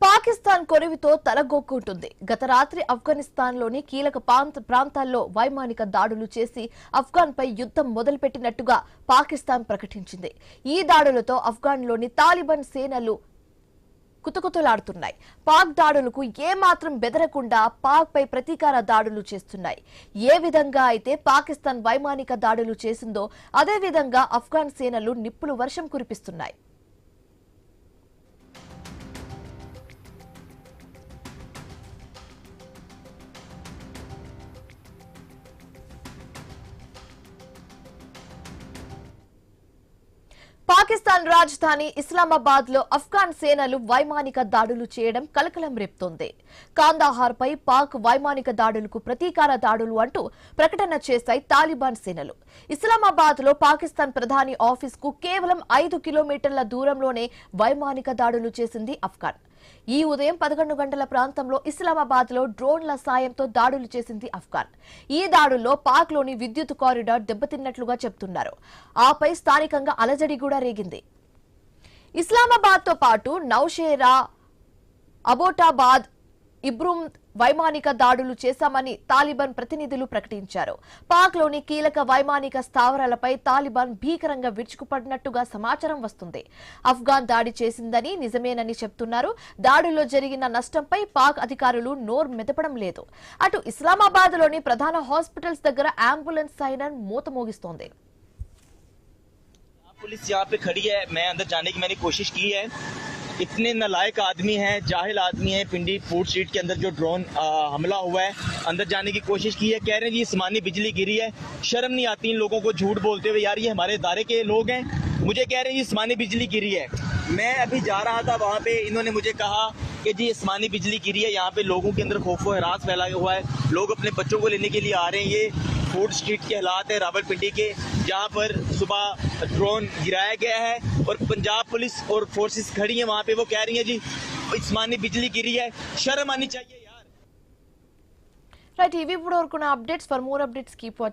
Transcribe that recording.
పాకిస్తాన్ కొరివితో తలగొక్కుంటుంది. గత రాత్రి ఆఫ్ఘనిస్తాన్లోని కీలక ప్రాంతాల్లో వైమానిక దాడులు చేసి ఆఫ్ఘాన్పై యుద్ధం మొదలుపెట్టినట్టుగా పాకిస్తాన్ ప్రకటించింది. ఈ దాడులతో ఆఫ్ఘాన్లోని తాలిబాన్ సేనలు కుతకుతలాడుతున్నాయి. పాక్ దాడులకు ఏమాత్రం బెదరకుండా పాక్ పై ప్రతీకార దాడులు చేస్తున్నాయి. ఏ విధంగా అయితే పాకిస్తాన్ వైమానిక దాడులు చేసిందో అదే విధంగా ఆఫ్ఘాన్ సేనలు నిప్పులు వర్షం కురిపిస్తున్నాయి. పాకిస్తాన్ రాజధాని ఇస్లామాబాద్ లో ఆఫ్ఘాన్ సేనలు వైమానిక దాడులు చేయడం కలకలం రేపుతోంది. కాందాహార్ పై పాక్ వైమానిక దాడులకు ప్రతీకార దాడులు అంటూ ప్రకటన చేశాయి తాలిబాన్ సేనలు. ఇస్లామాబాద్ లో పాకిస్తాన్ ప్రధాని ఆఫీస్ కు కేవలం 5 కిలోమీటర్ల దూరంలోనే వైమానిక దాడులు చేసింది ఆఫ్ఘాన్. ఈ ఉదయం 11 గంటల ప్రాంతంలో ఇస్లామాబాద్ లో డ్రోన్ల సాయంతో దాడులు చేసింది ఆఫ్ఘాన్. ఈ దాడుల్లో పాక్ లోని విద్యుత్ కారిడార్ దెబ్బతిన్నట్లుగా చెబుతున్నారు. ఆపై స్థానికంగా అలజడి కూడా రేగింది. ఇస్లామాబాద్ తో పాటు నౌషేరా, అబోటాబాద్, ఇబ్రూమ్ వైమానిక దాడులు చేశామని తాలిబాన్ ప్రతినిధులు ప్రకటించారు. పాక్ లోని కీలక వైమానిక స్థావరాలపై తాలిబాన్ భీకరంగా విరుచుకుపడినట్టుగా సమాచారం వస్తుంది. ఆఫ్ఘాన్ దాడి చేసిందని నిజమేనని చెప్తున్నారు. దాడిలో జరిగిన నష్టంపై పాక్ అధికారులు నోరు మెదపడం లేదు. అటు ఇస్లామాబాద్ లోని ప్రధాన హాస్పిటల్స్ దగ్గర అంబులెన్స్ సైరన్ మోతమోగిస్తోంది. पुलिस यहाँ पे खड़ी है, मैं अंदर जाने की मैंने कोशिश की है. इतने नालायक आदमी हैं, जाहिल आदमी हैं. पिंडी फूड स्ट्रीट के अंदर जो ड्रोन हमला हुआ है, अंदर जाने की कोशिश की है. कह रहे हैं जी आसमानी बिजली गिरी है. शर्म नहीं आती इन लोगों को झूठ बोलते हुए. यार ये हमारे इदारे के लोग हैं, मुझे कह रहे हैं जी आसमानी बिजली गिरी है. मैं अभी जा रहा था वहाँ पे, इन्होंने मुझे कहा कि जी आसमानी बिजली गिरी है. यहाँ पे लोगों के अंदर खौफ व हरास फैला हुआ है. लोग अपने बच्चों को लेने के लिए आ रहे हैं. ये फूड स्ट्रीट के हालात है रावलपिंडी के, जहाँ पर सुबह ड्रोन गिराया गया है और पंजाब पुलिस और फोर्सेस खड़ी हैं वहाँ पे. वो कह रही हैं जी आसमानी बिजली गिरी है. शर्म आनी चाहिए यार. రైట్, ఇవి ఇప్పుడు వరకున్న updates. For more updates keep watching.